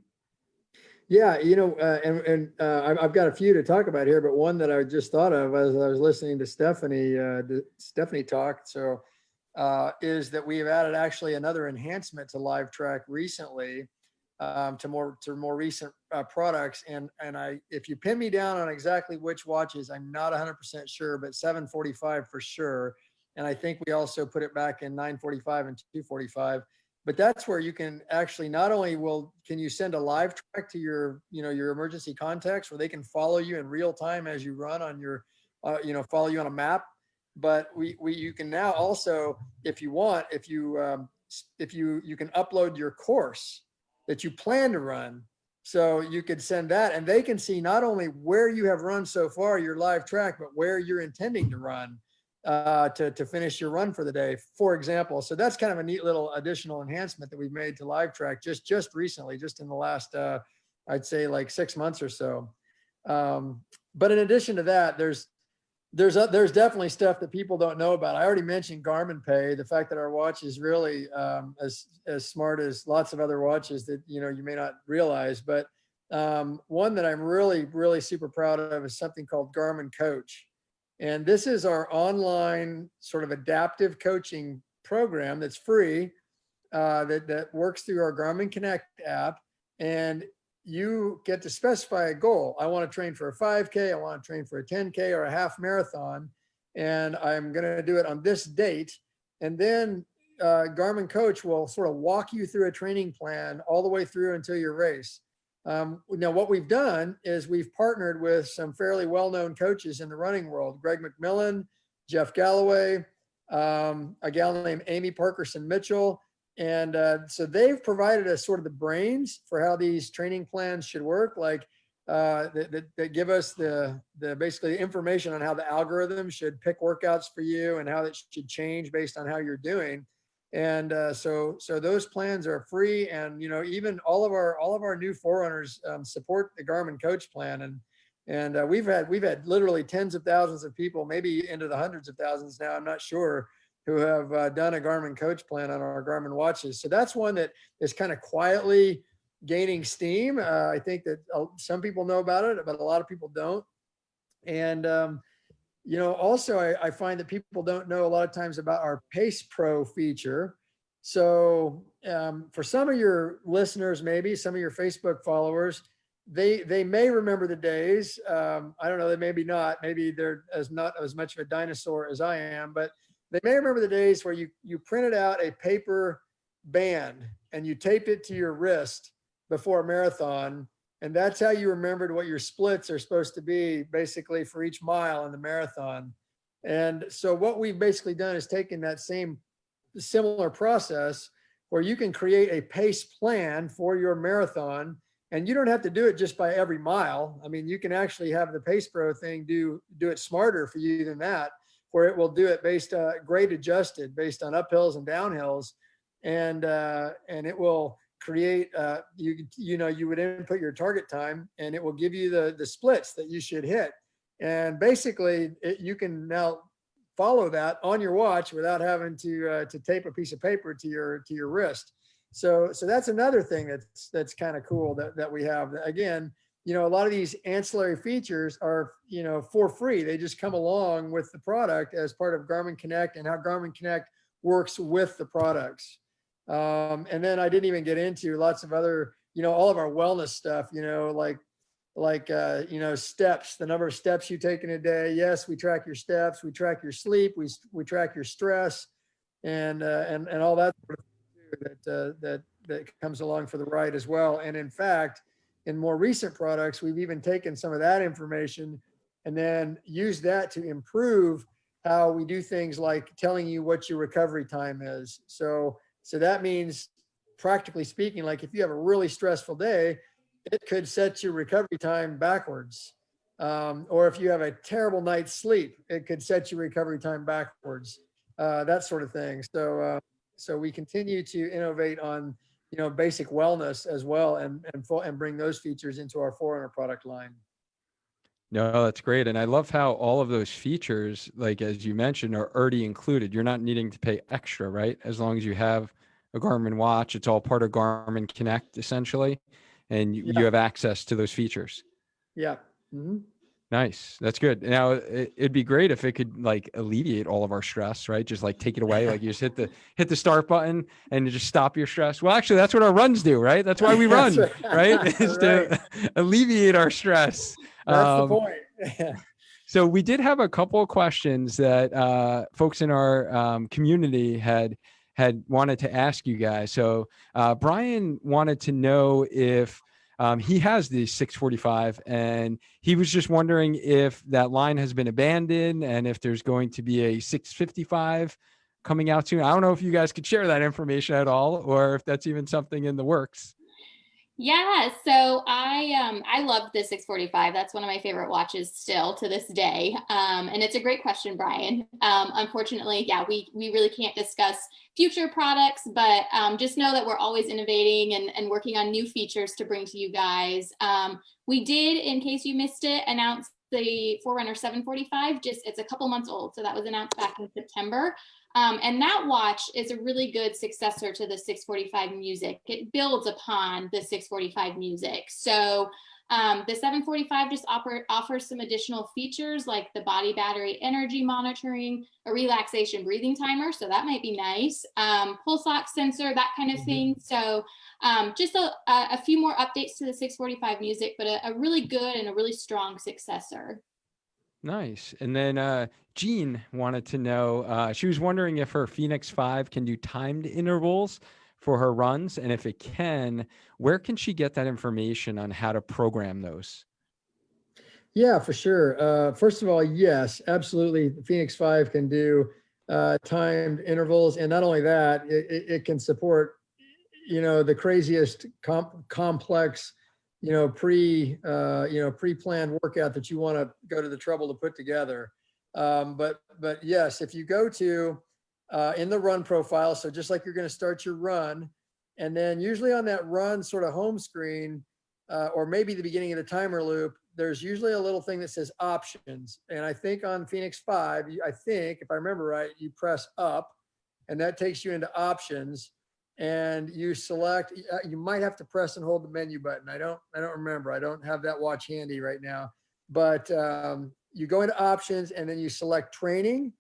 Yeah, I've got a few to talk about here, but one that I just thought of as I was listening to Stephanie talk. So, is that we have added actually another enhancement to Live Track recently, to more recent products. And if you pin me down on exactly which watches, I'm not 100% sure, but 745 for sure. And I think we also put it back in 945 and 245. But that's where you can actually not only can you send a live track to your emergency contacts where they can follow you in real time as you run on your, follow you on a map, but you can now also, if you want, you can upload your course that you plan to run. So you could send that and they can see not only where you have run so far, your live track, but where you're intending to run to finish your run for the day, for example. So that's kind of a neat little additional enhancement that we've made to Live Track just recently, just in the last, I'd say like 6 months or so. But in addition to that, there's definitely stuff that people don't know about. I already mentioned Garmin Pay, the fact that our watch is really as smart as lots of other watches that you may not realize. But one that I'm really super proud of is something called Garmin Coach. And this is our online sort of adaptive coaching program that's free, that works through our Garmin Connect app. And you get to specify a goal. I want to train for a 5K. I want to train for a 10K or a half marathon. And I'm going to do it on this date. And then Garmin Coach will sort of walk you through a training plan all the way through until your race. Now, what we've done is we've partnered with some fairly well-known coaches in the running world, Greg McMillan, Jeff Galloway, a gal named Amy Parkerson Mitchell. And so they've provided us sort of the brains for how these training plans should work, like that give us the basically information on how the algorithm should pick workouts for you and how it should change based on how you're doing. And so those plans are free, and even all of our new Forerunners support the Garmin Coach plan, and we've had literally tens of thousands of people, maybe into the hundreds of thousands now, I'm not sure, who have done a Garmin Coach plan on our Garmin watches. So that's one that is kind of quietly gaining steam. I think that some people know about it, but a lot of people don't. And also I find that people don't know a lot of times about our Pace Pro feature. So for some of your listeners, maybe some of your Facebook followers, they may remember the days. I don't know, they maybe not. Maybe they're not as much of a dinosaur as I am, but they may remember the days where you printed out a paper band and you taped it to your wrist before a marathon. And that's how you remembered what your splits are supposed to be basically for each mile in the marathon. And so what we've basically done is taken that same similar process where you can create a pace plan for your marathon, and you don't have to do it just by every mile. I mean, you can actually have the Pace Pro thing do it smarter for you than that, where it will do it based grade adjusted based on uphills and downhills. And it will create, you would input your target time and it will give you the splits that you should hit. And basically you can now follow that on your watch without having to tape a piece of paper to your wrist. So that's another thing that's kind of cool that we have. Again, a lot of these ancillary features are, for free. They just come along with the product as part of Garmin Connect and how Garmin Connect works with the products. And then I didn't even get into lots of other, all of our wellness stuff, like steps, the number of steps you take in a day. Yes, we track your steps, we track your sleep, we track your stress, and all that sort of thing too, that comes along for the ride as well. And in fact, in more recent products, we've even taken some of that information and then used that to improve how we do things like telling you what your recovery time is. So that means, practically speaking, like if you have a really stressful day, it could set your recovery time backwards. Or if you have a terrible night's sleep, it could set your recovery time backwards, that sort of thing. So we continue to innovate on, basic wellness as well, and bring those features into our Forerunner product line. No, that's great. And I love how all of those features, like as you mentioned, are already included. You're not needing to pay extra, right? As long as you have a Garmin watch, it's all part of Garmin Connect essentially, and you Yeah. have access to those features. Yeah. Mm-hmm. Nice. That's good. Now it'd be great if it could like alleviate all of our stress, right? Just like take it away. Like you just hit the start button and you just stop your stress. Well, actually that's what our runs do, right? That's why we run, right? Is to alleviate our stress. That's the point. So we did have a couple of questions that folks in our community had wanted to ask you guys. So Brian wanted to know if he has the 645, and he was just wondering if that line has been abandoned and if there's going to be a 655 coming out soon. I don't know if you guys could share that information at all, or if that's even something in the works. Yeah, so I love the 645. That's one of my favorite watches still to this day. And it's a great question, Brian. Unfortunately, yeah, we really can't discuss future products, but just know that we're always innovating and working on new features to bring to you guys. We did, in case you missed it, announce the Forerunner 745. It's a couple months old, so that was announced back in September. And that watch is a really good successor to the 645 music. It builds upon the 645 music. So the 745 just offers some additional features like the body battery energy monitoring, a relaxation breathing timer. So that might be nice. Pulse ox sensor, that kind of thing. So just a few more updates to the 645 music, but a really good and a really strong successor. Nice. And then Jean wanted to know, she was wondering if her Phoenix 5 can do timed intervals for her runs. And if it can, where can she get that information on how to program those? Yeah, for sure. First of all, yes, absolutely. The Phoenix 5 can do timed intervals. And not only that, it can support, the craziest complex, pre-planned workout that you want to go to the trouble to put together. But yes, if you go to in the run profile, so just like you're going to start your run, and then usually on that run sort of home screen, or maybe the beginning of the timer loop, there's usually a little thing that says options. And I think on Phoenix 5, I think if I remember right, you press up and that takes you into options. And you select, you might have to press and hold the menu button. I don't remember. I don't have that watch handy right now, but you go into options and then you select training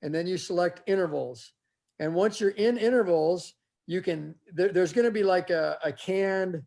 and then you select intervals. And once you're in intervals, you can, there's going to be like a canned,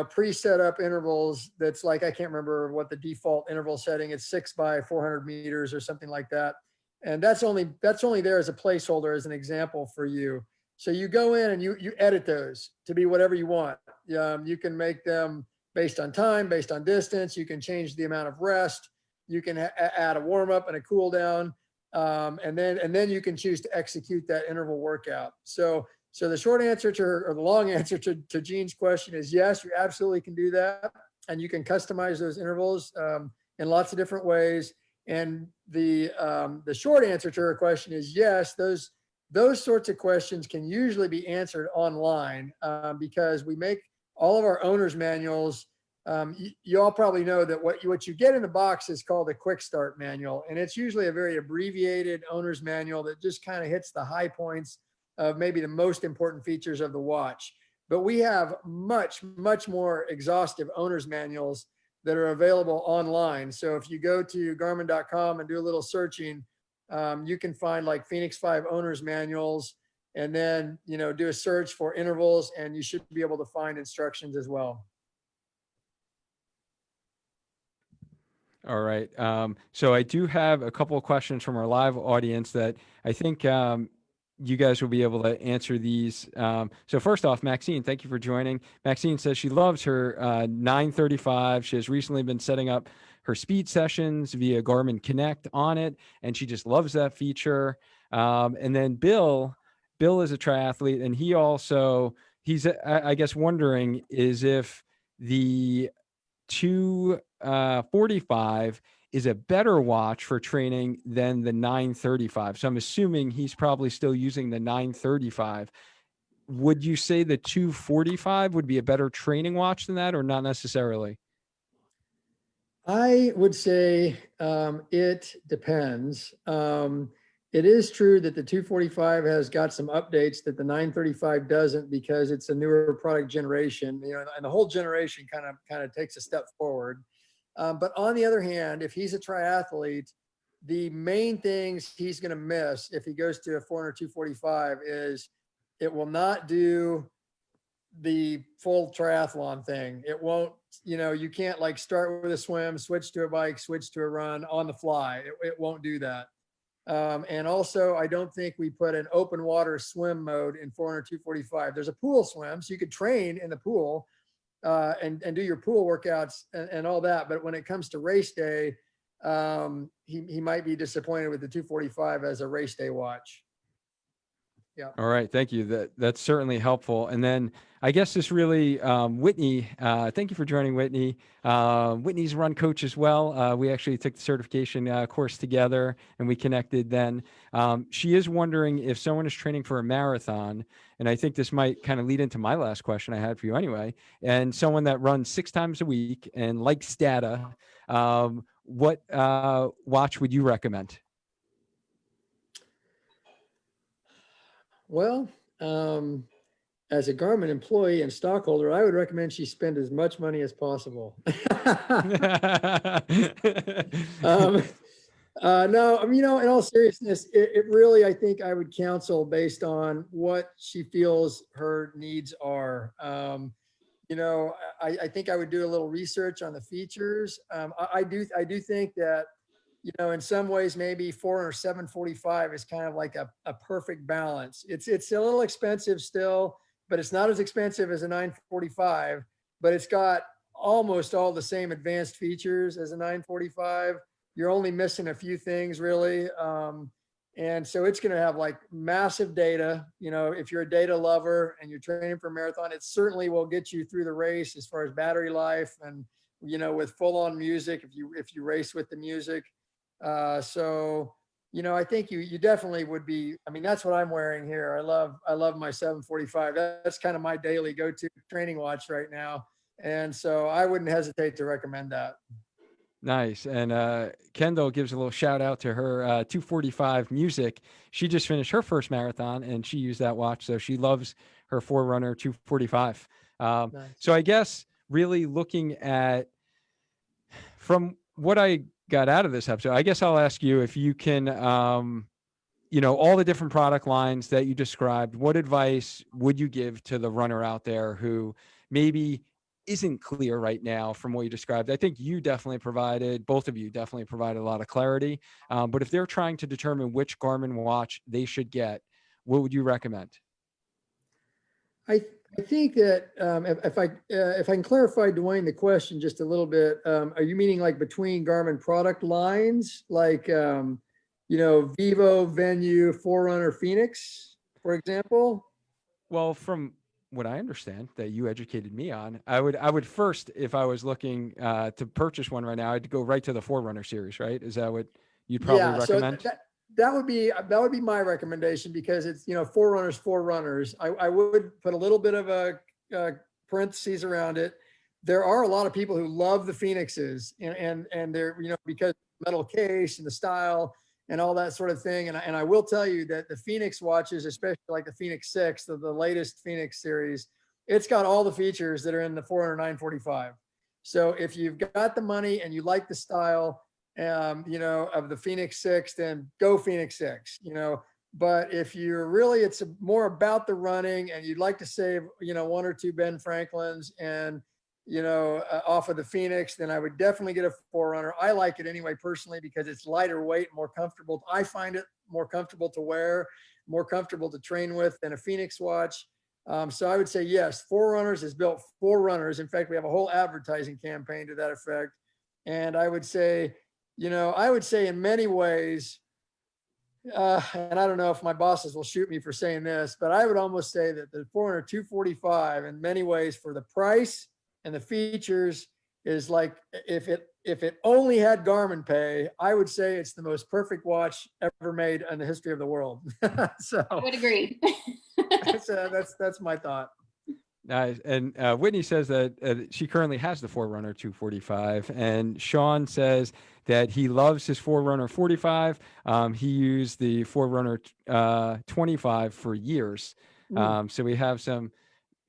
pre-set up intervals. That's like, I can't remember what the default interval setting. It's 6 by 400 meters or something like that. And that's only there as a placeholder, as an example for you. So you go in and you edit those to be whatever you want. You can make them based on time, based on distance. You can change the amount of rest. You can add a warm up and a cool down, and then you can choose to execute that interval workout. So the short answer or the long answer to Jean's question is yes, you absolutely can do that, and you can customize those intervals in lots of different ways. And the short answer to her question is yes. Those sorts of questions can usually be answered online because we make all of our owner's manuals. You all probably know that what you get in the box is called a quick start manual. And it's usually a very abbreviated owner's manual that just kind of hits the high points of maybe the most important features of the watch. But we have much, much more exhaustive owner's manuals that are available online. So if you go to Garmin.com and do a little searching, you can find like Phoenix 5 owners manuals, and then, do a search for intervals, and you should be able to find instructions as well. All right. So I do have a couple of questions from our live audience that I think you guys will be able to answer these. So first off, Maxine, thank you for joining. Maxine says she loves her 935. She has recently been setting up her speed sessions via Garmin Connect on it, and she just loves that feature. And then Bill is a triathlete, and he's I guess wondering is if the 245 is a better watch for training than the 935. So I'm assuming he's probably still using the 935. Would you say the 245 would be a better training watch than that, or not necessarily? I would say it depends. It is true that the 245 has got some updates that the 935 doesn't, because it's a newer product generation, and the whole generation kind of takes a step forward. But on the other hand, if he's a triathlete, the main things he's going to miss if he goes to a Forerunner 245 is it will not do the full triathlon thing. It won't, you can't like start with a swim, switch to a bike, switch to a run on the fly. It won't do that. And also, I don't think we put an open water swim mode in Forerunner 245. There's a pool swim, so you could train in the pool and do your pool workouts and all that. But when it comes to race day, he might be disappointed with the 245 as a race day watch. Yeah. All right. Thank you. That's certainly helpful. And then I guess this really, Whitney, thank you for joining, Whitney. Whitney's run coach as well. We actually took the certification course together and we connected then. She is wondering if someone is training for a marathon, and I think this might kind of lead into my last question I had for you anyway, and someone that runs 6 times a week and likes data, what watch would you recommend? Well, as a Garmin employee and stockholder, I would recommend she spend as much money as possible. No, in all seriousness, it really, I think I would counsel based on what she feels her needs are. I think I would do a little research on the features. I do think that, in some ways, maybe Forerunner 745 is kind of like a perfect balance. It's a little expensive still, but it's not as expensive as a 945, but it's got almost all the same advanced features as a 945. You're only missing a few things really. And so it's going to have like massive data. If you're a data lover and you're training for a marathon, it certainly will get you through the race as far as battery life and, with full on music, if you race with the music. So, I think you definitely would be, that's what I'm wearing here. I love my 745. That's kind of my daily go-to training watch right now. And so I wouldn't hesitate to recommend that. Nice. And Kendall gives a little shout out to her 245 music. She just finished her first marathon and she used that watch. So she loves her Forerunner 245. Nice. So I guess really looking at, from what I got out of this episode, I guess I'll ask you if you can, all the different product lines that you described, what advice would you give to the runner out there who maybe isn't clear right now from what you described? I think both of you definitely provided a lot of clarity. But if they're trying to determine which Garmin watch they should get, what would you recommend? I think that if I can clarify, Dwayne, the question just a little bit, are you meaning like between Garmin product lines, like Vivo, Venue, Forerunner, Phoenix, for example? Well, from what I understand that you educated me on, I would first, if I was looking to purchase one right now, I'd go right to the Forerunner series, right? Is that what you'd probably recommend? So that would be my recommendation, because it's, Forerunners. I would put a little bit of a parentheses around it. There are a lot of people who love the Phoenixes and they're, because metal case and the style and all that sort of thing. And I will tell you that the Phoenix watches, especially like the Phoenix 6, the latest Phoenix series, it's got all the features that are in the Forerunner 945. So if you've got the money and you like the style, of the Phoenix 6, then go Phoenix 6, but if you're really, it's more about the running and you'd like to save, 1 or 2 Ben Franklins and, off of the Phoenix, then I would definitely get a Forerunner. I like it anyway, personally, because it's lighter weight, more comfortable. I find it more comfortable to wear, more comfortable to train with than a Phoenix watch. So I would say, yes, Forerunners is built for runners. In fact, we have a whole advertising campaign to that effect. And I would say, in many ways, and I don't know if my bosses will shoot me for saying this, but I would almost say that the Forerunner 245 in many ways, for the price and the features, is like, if it only had Garmin Pay, I would say it's the most perfect watch ever made in the history of the world. So I would agree. that's my thought. Nice. And Whitney says that she currently has the Forerunner 245, and Sean says that he loves his Forerunner 45. He used the Forerunner 25 for years. So we have some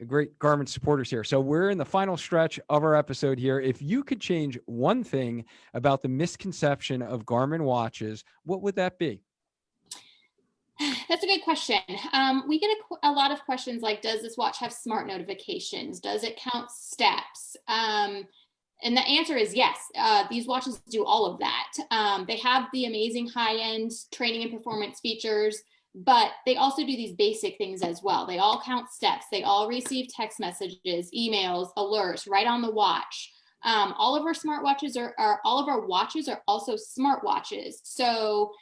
great Garmin supporters here. So we're in the final stretch of our episode here. If you could change one thing about the misconception of Garmin watches, what would that be? That's a good question. We get a lot of questions like, does this watch have smart notifications? Does it count steps? And the answer is yes. These watches do all of that. They have the amazing high-end training and performance features, but they also do these basic things as well. They all count steps. They all receive text messages, emails, alerts right on the watch. All of our smartwatches all of our watches are also smart watches. So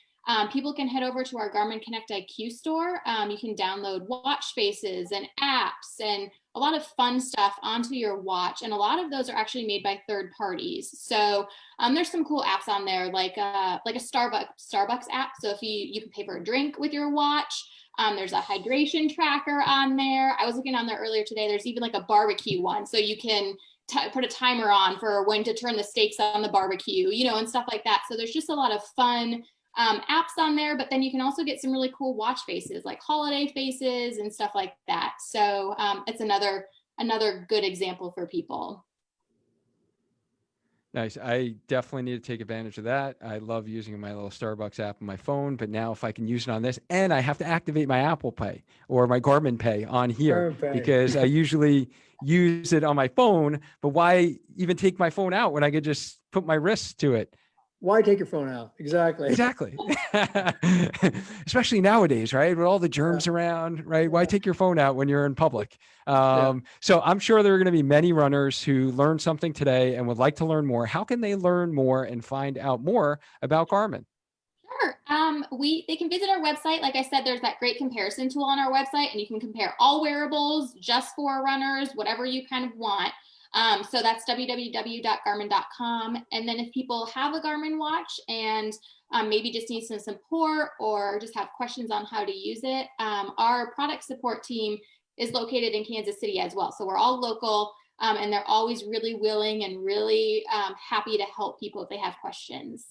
people can head over to our Garmin Connect IQ store. You can download watch faces and apps and a lot of fun stuff onto your watch. And a lot of those are actually made by third parties. So there's some cool apps on there, like a Starbucks app. So if you can pay for a drink with your watch. There's a hydration tracker on there. I was looking on there earlier today. There's even like a barbecue one. So you can put a timer on for when to turn the steaks on the barbecue, and stuff like that. So there's just a lot of fun apps on there, but then you can also get some really cool watch faces, like holiday faces and stuff like that. So it's another good example for people. Nice. I definitely need to take advantage of that. I love using my little Starbucks app on my phone, but now if I can use it on this, and I have to activate my Apple Pay or my Garmin Pay on here, because I usually use it on my phone, but why even take my phone out when I could just put my wrist to it? Why take your phone out? Exactly. Especially nowadays, right? With all the germs around, right? Why take your phone out when you're in public? So I'm sure there are going to be many runners who learned something today and would like to learn more. How can they learn more and find out more about Garmin? Sure. They can visit our website. Like I said, there's that great comparison tool on our website, and you can compare all wearables, just for runners, whatever you kind of want. So that's www.garmin.com. And then if people have a Garmin watch and maybe just need some support or just have questions on how to use it, our product support team is located in Kansas City as well. So we're all local, and they're always really willing and really happy to help people if they have questions.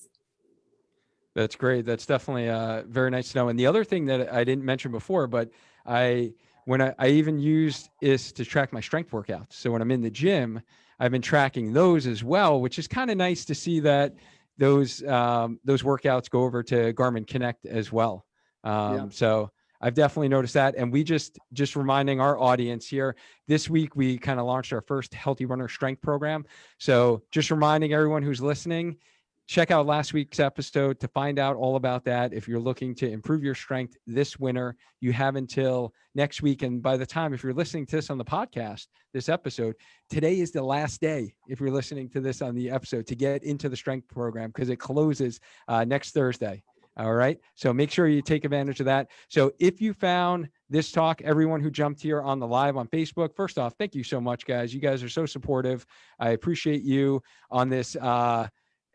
That's great. That's definitely very nice to know. And the other thing that I didn't mention before, but I even used is to track my strength workouts. So when I'm in the gym, I've been tracking those as well, which is kind of nice to see that those workouts go over to Garmin Connect as well. So I've definitely noticed that. And we just reminding our audience here, this week, we kind of launched our first Healthy Runner Strength program. So just reminding everyone who's listening, check out last week's episode to find out all about that. If you're looking to improve your strength this winter, you have until next week. And by the time, if you're listening to this on the podcast, this episode, today is the last day, if you're listening to this on the episode, to get into the strength program, because it closes next Thursday. All right. So make sure you take advantage of that. So if you found this talk, everyone who jumped here on the live on Facebook, first off, thank you so much, guys. You guys are so supportive. I appreciate you on this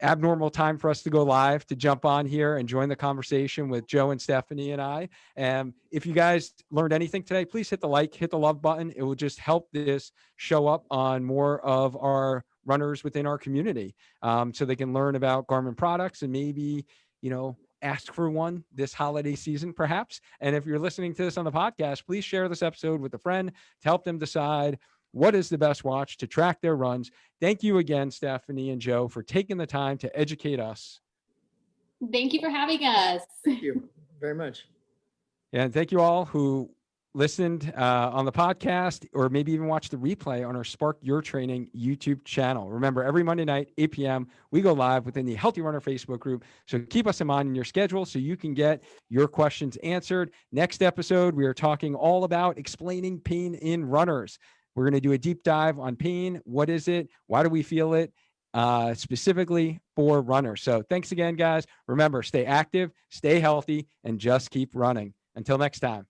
abnormal time for us to go live, to jump on here and join the conversation with Joe and Stephanie and I. And if you guys learned anything today, please hit the like, hit the love button. It will just help this show up on more of our runners within our community, so they can learn about Garmin products and maybe, ask for one this holiday season, perhaps. And if you're listening to this on the podcast, please share this episode with a friend to help them decide what is the best watch to track their runs. Thank you again, Stephanie and Joe, for taking the time to educate us. Thank you for having us. Thank you very much. And thank you all who listened on the podcast, or maybe even watch the replay on our Spark Your Training YouTube channel. Remember, every Monday night, 8 p.m., we go live within the Healthy Runner Facebook group. So keep us in mind in your schedule so you can get your questions answered. Next episode, we are talking all about explaining pain in runners. We're going to do a deep dive on pain. What is it? Why do we feel it? Specifically for runners. So thanks again, guys. Remember, stay active, stay healthy, and just keep running. Until next time.